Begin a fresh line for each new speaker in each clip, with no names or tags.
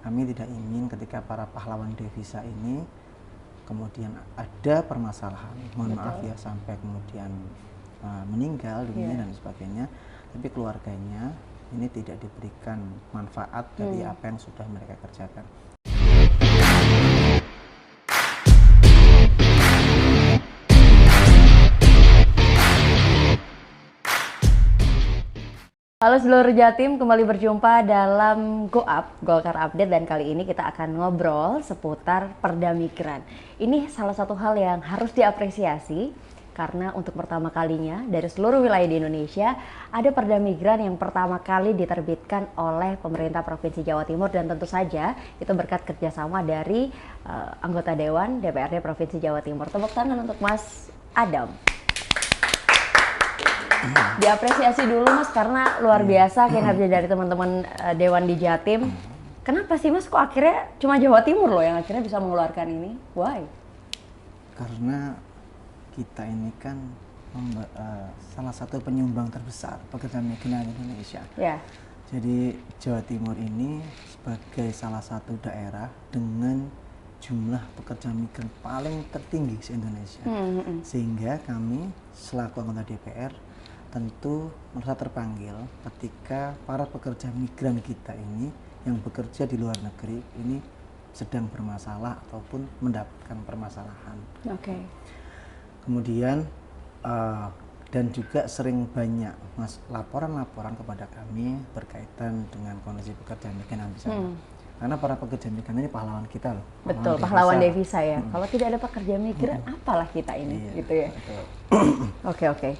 Kami tidak ingin ketika para pahlawan devisa ini kemudian ada permasalahan, mohon maaf ya, sampai kemudian meninggal dunia dan sebagainya, tapi keluarganya ini tidak diberikan manfaat dari apa yang sudah mereka kerjakan.
Halo seluruh Jatim, kembali berjumpa dalam Go Up, Golkar Update, dan kali ini kita akan ngobrol seputar Perda Migran. Ini salah satu hal yang harus diapresiasi karena untuk pertama kalinya dari seluruh wilayah di Indonesia ada Perda Migran yang pertama kali diterbitkan oleh pemerintah Provinsi Jawa Timur, dan tentu saja itu berkat kerjasama dari anggota Dewan DPRD Provinsi Jawa Timur. Tepuk tangan untuk Mas Adam. Diapresiasi dulu Mas, karena luar biasa kinerja dari teman-teman Dewan di Jatim. Kenapa sih Mas kok akhirnya cuma Jawa Timur loh yang akhirnya bisa mengeluarkan ini? Why?
Karena kita ini kan salah satu penyumbang terbesar pekerja migran Indonesia.
Ya.
Jadi Jawa Timur ini sebagai salah satu daerah dengan jumlah pekerja migran paling tertinggi di Indonesia. Sehingga kami selaku anggota DPR tentu merasa terpanggil ketika para pekerja migran kita ini yang bekerja di luar negeri ini sedang bermasalah ataupun mendapatkan permasalahan.
Oke.
Kemudian dan juga sering banyak laporan-laporan kepada kami berkaitan dengan kondisi pekerja migran di sana. Karena para pekerja migran ini pahlawan kita loh.
Betul, pahlawan devisa ya. Kalau tidak ada pekerja migran, apalah kita ini, gitu ya. Oke.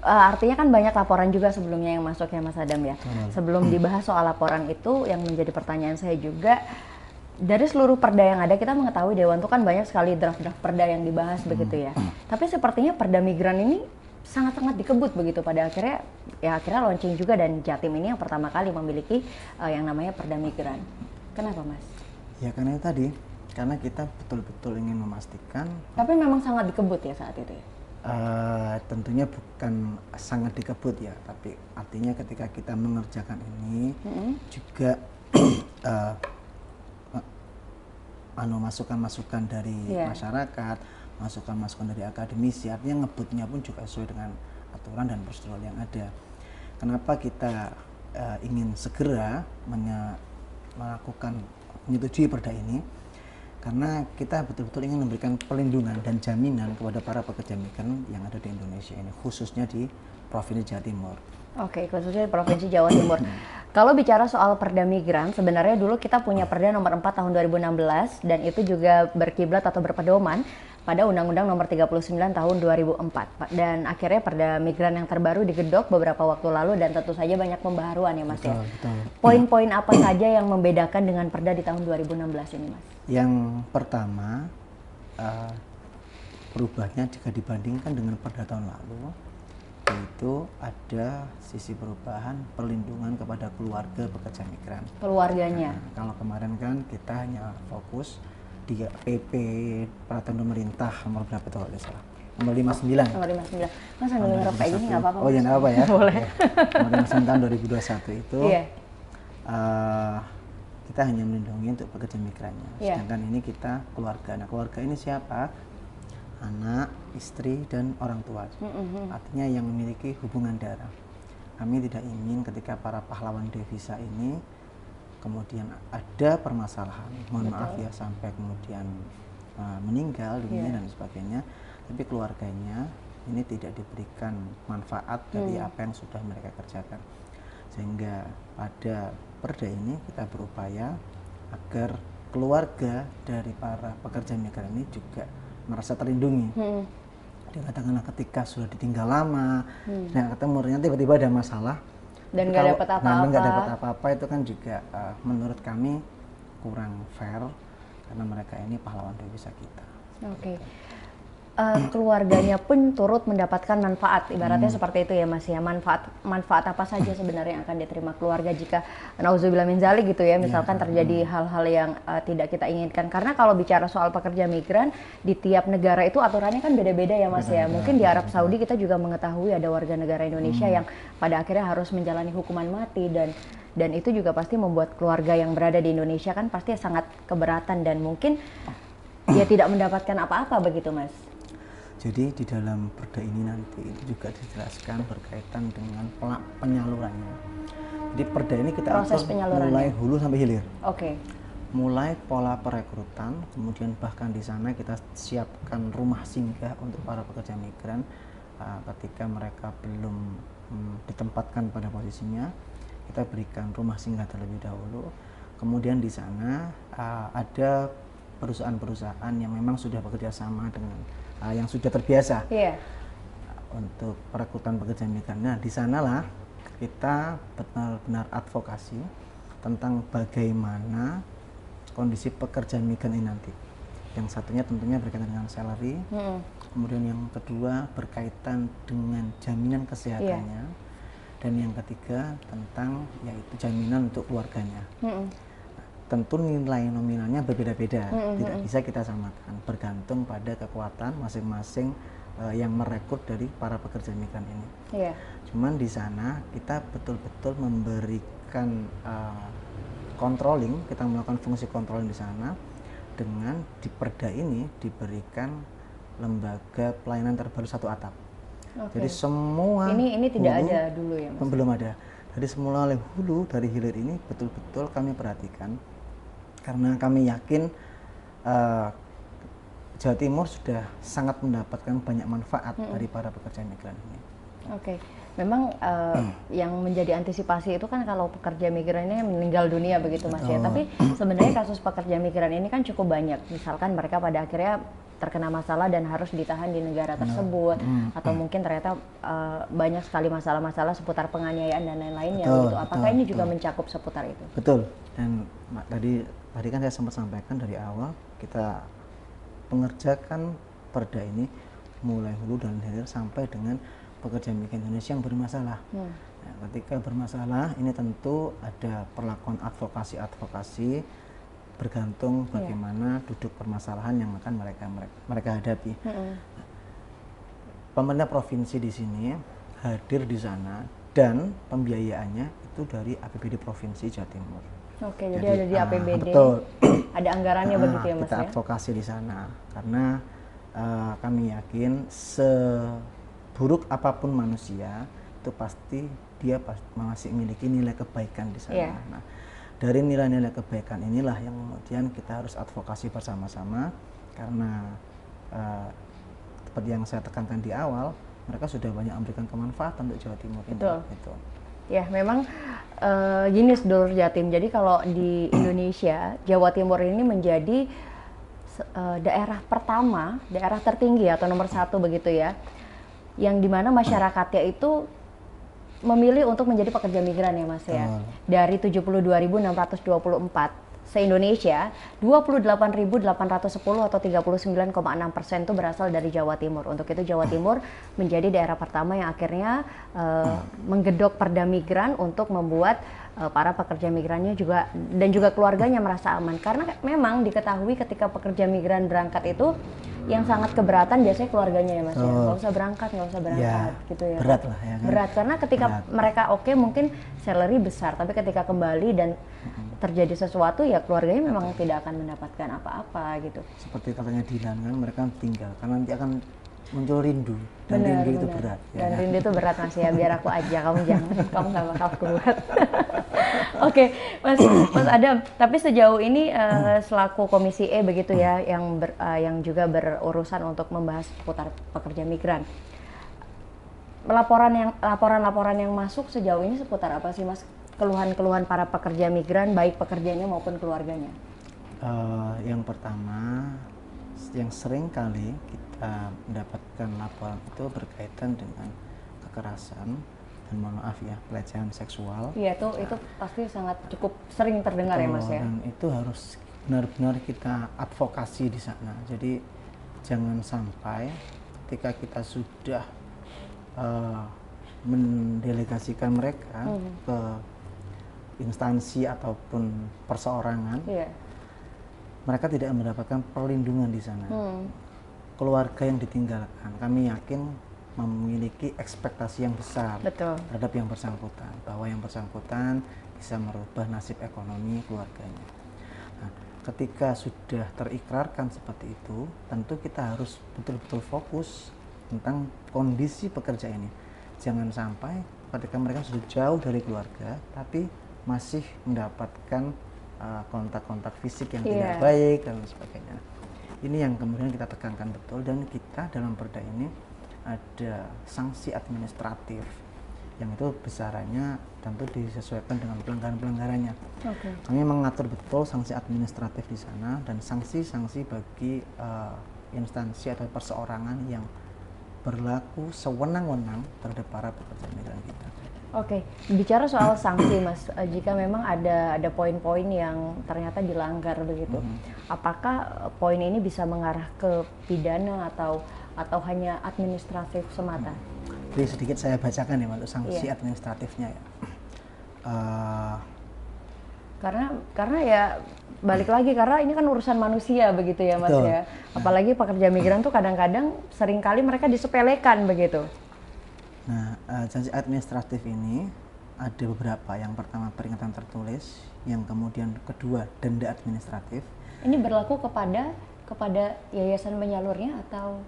Artinya kan banyak laporan juga sebelumnya yang masuk ya Mas Adam ya. Sebelum dibahas soal laporan itu, yang menjadi pertanyaan saya juga, dari seluruh perda yang ada, kita mengetahui Dewan itu kan banyak sekali draft-draft perda yang dibahas begitu ya. Tapi sepertinya Perda Migran ini sangat-sangat dikebut begitu pada akhirnya, ya akhirnya launching juga, dan Jatim ini yang pertama kali memiliki yang namanya Perda Migran. Kenapa Mas?
Ya karena itu tadi, karena kita betul-betul ingin memastikan.
Tapi memang sangat dikebut ya saat itu ya?
Tentunya bukan sangat dikebut ya, tapi artinya ketika kita mengerjakan ini juga masukan-masukan dari masyarakat, masukan-masukan dari akademisi, artinya ngebutnya pun juga sesuai dengan aturan dan prosedur yang ada. Kenapa kita ingin segera menyetujui perda ini? Karena kita betul-betul ingin memberikan perlindungan dan jaminan kepada para pekerja migran yang ada di Indonesia ini, khususnya di Provinsi Jawa Timur.
Oke, khususnya di Provinsi Jawa Timur. Kalau bicara soal Perda Migran, sebenarnya dulu kita punya Perda nomor 4 tahun 2016, dan itu juga berkiblat atau berpedoman pada Undang-Undang nomor 39 tahun 2004. Dan akhirnya Perda Migran yang terbaru digedok beberapa waktu lalu, dan tentu saja banyak pembaharuan ya Mas.
Betul.
Poin-poin apa saja yang membedakan dengan Perda di tahun 2016 ini Mas?
Yang pertama, perubahannya jika dibandingkan dengan Perda tahun lalu, yaitu ada sisi perubahan perlindungan kepada keluarga pekerja migran.
Keluarganya.
Kalau kemarin kan kita hanya fokus di PP Peraturan Pemerintah nomor berapa itu kalau tidak salah? Nomor 59.
Nomor 59. Mas sambil ngerap kayak gini nggak apa-apa?
Oh ya nggak apa ya.
Boleh.
Nomor 59 tahun 2021 itu
Iya.
kita hanya melindungi untuk pekerja migrannya. Sedangkan ini kita keluarga. Nah keluarga ini siapa? Anak, istri, dan orang tua. Artinya yang memiliki hubungan darah. Kami tidak ingin ketika para pahlawan devisa ini kemudian ada permasalahan, mohon maaf ya, sampai kemudian meninggal dunia dan sebagainya, tapi keluarganya ini tidak diberikan manfaat dari apa yang sudah mereka kerjakan. Sehingga pada perda ini kita berupaya agar keluarga dari para pekerja migran ini juga merasa terlindungi. Katakanlah ketika sudah ditinggal lama, dan ketemu tiba-tiba ada masalah
dan nggak dapat apa-apa.
Nggak dapat apa-apa, itu kan juga menurut kami kurang fair, karena mereka ini pahlawan devisa kita.
Oke. keluarganya pun turut mendapatkan manfaat, ibaratnya seperti itu ya Mas ya. Manfaat apa saja sebenarnya yang akan diterima keluarga jika nauzubillah min dzalik gitu ya, misalkan terjadi hal-hal yang tidak kita inginkan. Karena kalau bicara soal pekerja migran di tiap negara itu aturannya kan beda-beda ya Mas ya. Mungkin di Arab Saudi kita juga mengetahui ada warga negara Indonesia yang pada akhirnya harus menjalani hukuman mati, dan itu juga pasti membuat keluarga yang berada di Indonesia kan pasti sangat keberatan dan mungkin dia tidak mendapatkan apa-apa begitu Mas.
Jadi di dalam perda ini nanti itu juga dijelaskan berkaitan dengan penyalurannya. Jadi perda ini kita atur mulai hulu sampai hilir.
Oke.
Mulai pola perekrutan, kemudian bahkan di sana kita siapkan rumah singgah untuk para pekerja migran ketika mereka belum ditempatkan pada posisinya, kita berikan rumah singgah terlebih dahulu. Kemudian di sana ada perusahaan-perusahaan yang memang sudah bekerja sama dengan yang sudah terbiasa untuk perekrutan pekerja migran. Nah, di sanalah kita benar-benar advokasi tentang bagaimana kondisi pekerja migran ini nanti. Yang satunya tentunya berkaitan dengan salary, kemudian yang kedua berkaitan dengan jaminan kesehatannya, dan yang ketiga tentang yaitu jaminan untuk keluarganya. Tentu nilai nominalnya berbeda-beda, tidak bisa kita samakan, bergantung pada kekuatan masing-masing yang merekrut dari para pekerja migran ini. Cuman di sana kita betul-betul memberikan controlling, kita melakukan fungsi controlling di sana dengan di perda ini diberikan lembaga pelayanan terbaru satu atap. Jadi semua
ini tidak ada dulu ya Mas?
Belum ada. Jadi semula oleh hulu dari hilir ini betul-betul kami perhatikan. Karena kami yakin Jawa Timur sudah sangat mendapatkan banyak manfaat dari para pekerja migran ini.
Memang yang menjadi antisipasi itu kan kalau pekerja migran ini meninggal dunia begitu Mas ya. Tapi sebenarnya kasus pekerja migran ini kan cukup banyak. Misalkan mereka pada akhirnya terkena masalah dan harus ditahan di negara tersebut, atau mungkin ternyata banyak sekali masalah-masalah seputar penganiayaan dan lain-lainnya begitu. Apakah ini juga mencakup seputar itu?
Betul. Dan tadi kan saya sempat sampaikan dari awal, kita pengerjakan perda ini mulai hulu dan hilir sampai dengan pekerja migran Indonesia yang bermasalah. Nah, ketika bermasalah ini tentu ada perlakuan advokasi bergantung bagaimana duduk permasalahan yang akan mereka hadapi. Pemerintah provinsi di sini hadir di sana dan pembiayaannya itu dari APBD Provinsi Jawa Timur.
Jadi ada di APBD.
Betul.
Ada anggarannya begitu ya Mas
kita advokasi di sana karena kami yakin seburuk apapun manusia itu pasti dia masih memiliki nilai kebaikan di sana. Nah, dari nilai-nilai kebaikan inilah yang kemudian kita harus advokasi bersama-sama karena seperti yang saya tekankan di awal, mereka sudah banyak memberikan kemanfaatan untuk Jawa Timur ini. Gitu.
Ya, memang gini sedulur Jatim. Jadi kalau di Indonesia, Jawa Timur ini menjadi daerah pertama, daerah tertinggi atau nomor 1 begitu ya, yang dimana masyarakatnya itu memilih untuk menjadi pekerja migran ya Mas ya. Dari 72.624 se-Indonesia, 28.810 atau 39,6% itu berasal dari Jawa Timur. Untuk itu Jawa Timur menjadi daerah pertama yang akhirnya menggedok perda migran untuk membuat para pekerja migrannya juga dan juga keluarganya merasa aman. Karena memang diketahui ketika pekerja migran berangkat itu yang sangat keberatan biasanya keluarganya ya Mas ya. Nggak usah berangkat gitu ya.
Berat lah ya kan?
Berat karena ketika mereka mungkin salary besar, tapi ketika kembali dan terjadi sesuatu ya keluarganya memang tidak akan mendapatkan apa-apa gitu.
Seperti katanya Dilan kan, mereka tinggal karena nanti akan muncul rindu dan rindu itu berat.
Dan rindu itu berat Mas ya, biar aku aja, kamu jangan, kamu nggak bakal kuat. Oke, Mas Adam, tapi sejauh ini selaku Komisi E begitu ya, yang juga berurusan untuk membahas seputar pekerja migran. Laporan-laporan yang masuk sejauh ini seputar apa sih Mas? Keluhan-keluhan para pekerja migran, baik pekerjanya maupun keluarganya.
Yang pertama, yang sering kali kita mendapatkan laporan itu berkaitan dengan kekerasan dan mohon maaf ya, pelecehan seksual.
Iya, itu pasti sangat cukup sering terdengar ya Mas ya.
Dan itu harus benar-benar kita advokasi di sana. Jadi jangan sampai ketika kita sudah mendelegasikan mereka ke instansi ataupun perseorangan, mereka tidak mendapatkan perlindungan di sana. Keluarga yang ditinggalkan, kami yakin memiliki ekspektasi yang besar terhadap yang bersangkutan, bahwa yang bersangkutan bisa merubah nasib ekonomi keluarganya. Nah, ketika sudah terikrarkan seperti itu, tentu kita harus betul-betul fokus tentang kondisi pekerja ini. Jangan sampai ketika mereka sudah jauh dari keluarga, tapi masih mendapatkan kontak-kontak fisik yang tidak baik dan sebagainya. Ini yang kemudian kita tekankan betul, dan kita dalam perda ini ada sanksi administratif yang itu besarannya tentu disesuaikan dengan pelanggaran-pelanggarannya. Kami mengatur betul sanksi administratif di sana dan sanksi-sanksi bagi instansi atau perseorangan yang berlaku sewenang-wenang terhadap para pekerja migran kita.
Bicara soal sanksi, Mas, jika memang ada poin-poin yang ternyata dilanggar begitu, apakah poin ini bisa mengarah ke pidana atau hanya administratif semata?
Jadi sedikit saya bacakan ya untuk sanksi administratifnya ya.
Karena ya balik lagi, karena ini kan urusan manusia begitu ya, Mas. Betul. Ya. Apalagi pekerja migran tuh kadang-kadang seringkali mereka disepelekan begitu.
Nah, sanksi administratif ini ada beberapa. Yang pertama peringatan tertulis, yang kemudian kedua denda administratif.
Ini berlaku kepada yayasan penyalurnya atau?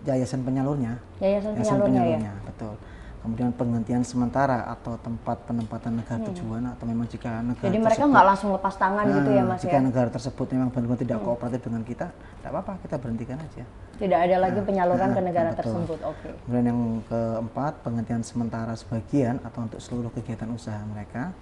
Yayasan penyalurnya.
Yayasan penyalurnya ya.
Betul. Kemudian penghentian sementara atau tempat penempatan negara tujuan, atau memang jika negara
jadi mereka nggak langsung lepas tangan gitu ya, Mas?
Jika negara tersebut memang benar-benar tidak kooperatif dengan kita, tidak apa-apa, kita berhentikan aja.
Tidak ada lagi penyaluran ke negara tersebut.
Kemudian yang keempat, penghentian sementara sebagian atau untuk seluruh kegiatan usaha mereka.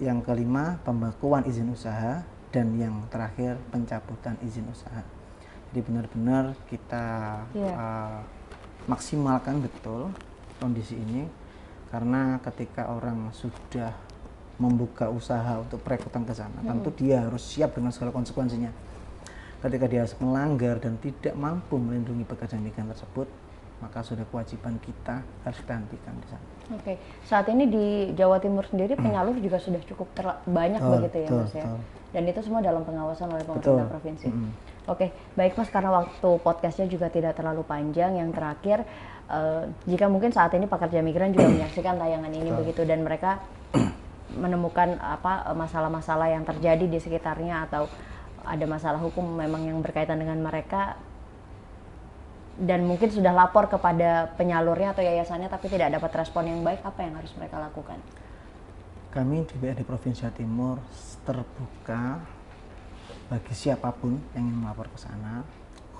Yang kelima, pembekuan izin usaha, dan yang terakhir pencabutan izin usaha. Jadi benar-benar kita maksimalkan betul kondisi ini, karena ketika orang sudah membuka usaha untuk perekrutan ke sana, tentu dia harus siap dengan segala konsekuensinya. Ketika dia melanggar dan tidak mampu melindungi pekerja migran tersebut, maka sudah kewajiban kita harus kita hentikan di sana.
Saat ini di Jawa Timur sendiri penyalur juga sudah cukup banyak begitu ya, Mas ya? Dan itu semua dalam pengawasan oleh pemerintah provinsi. Baik, Mas, karena waktu podcastnya juga tidak terlalu panjang, yang terakhir, jika mungkin saat ini pekerja migran juga menyaksikan tayangan ini begitu, dan mereka menemukan masalah-masalah yang terjadi di sekitarnya, atau ada masalah hukum memang yang berkaitan dengan mereka, dan mungkin sudah lapor kepada penyalurnya atau yayasannya tapi tidak dapat respon yang baik, apa yang harus mereka lakukan?
Kami di BRD Provinsi Jawa Timur terbuka bagi siapapun yang ingin melapor ke sana,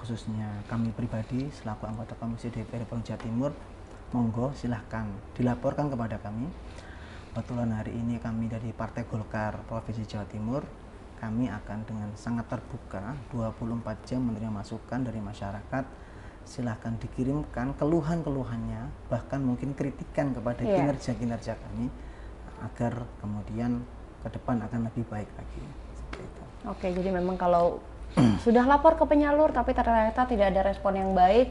khususnya kami pribadi selaku anggota Komisi DPRD Provinsi Jawa Timur. Monggo silahkan dilaporkan kepada kami. Kebetulan hari ini kami dari Partai Golkar Provinsi Jawa Timur, kami akan dengan sangat terbuka 24 jam menerima masukan dari masyarakat. Silahkan dikirimkan keluhan-keluhannya, bahkan mungkin kritikan kepada kinerja-kinerja kami, agar kemudian ke depan akan lebih baik lagi. Seperti itu.
Jadi memang kalau sudah lapor ke penyalur tapi ternyata tidak ada respon yang baik,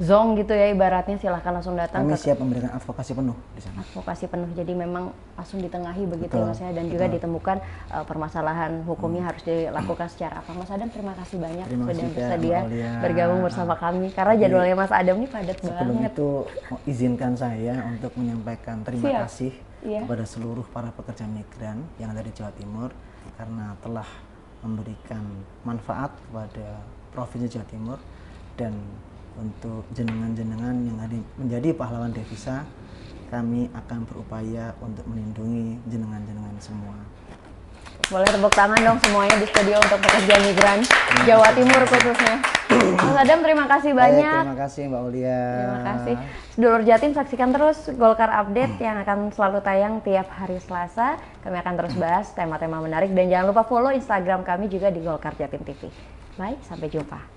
zong gitu ya ibaratnya, silahkan langsung datang.
Kami siap memberikan advokasi penuh di sana.
Advokasi penuh, jadi memang langsung ditengahi begitu ya, Mas ya, dan juga ditemukan permasalahan hukumnya harus dilakukan secara apa. Mas Adam, terima kasih banyak sudah bersedia bergabung bersama kami, karena jadwalnya Mas Adam ini padat banget.
Sebelum itu izinkan saya untuk menyampaikan terima kasih kepada seluruh para pekerja migran yang ada di Jawa Timur, karena telah memberikan manfaat kepada Provinsi Jawa Timur, dan untuk jenengan-jenengan yang menjadi pahlawan devisa, kami akan berupaya untuk melindungi jenengan-jenengan semua.
Boleh tepuk tangan dong semuanya di studio untuk pekerja migran Jawa Timur khususnya. Mas Adam, terima kasih banyak.
Terima kasih Mbak Aulia.
Terima kasih. Sedulur Jatim, saksikan terus Golkar Update yang akan selalu tayang tiap hari Selasa. Kami akan terus bahas tema-tema menarik, dan jangan lupa follow Instagram kami juga di Golkar Jatim TV. Baik, sampai jumpa.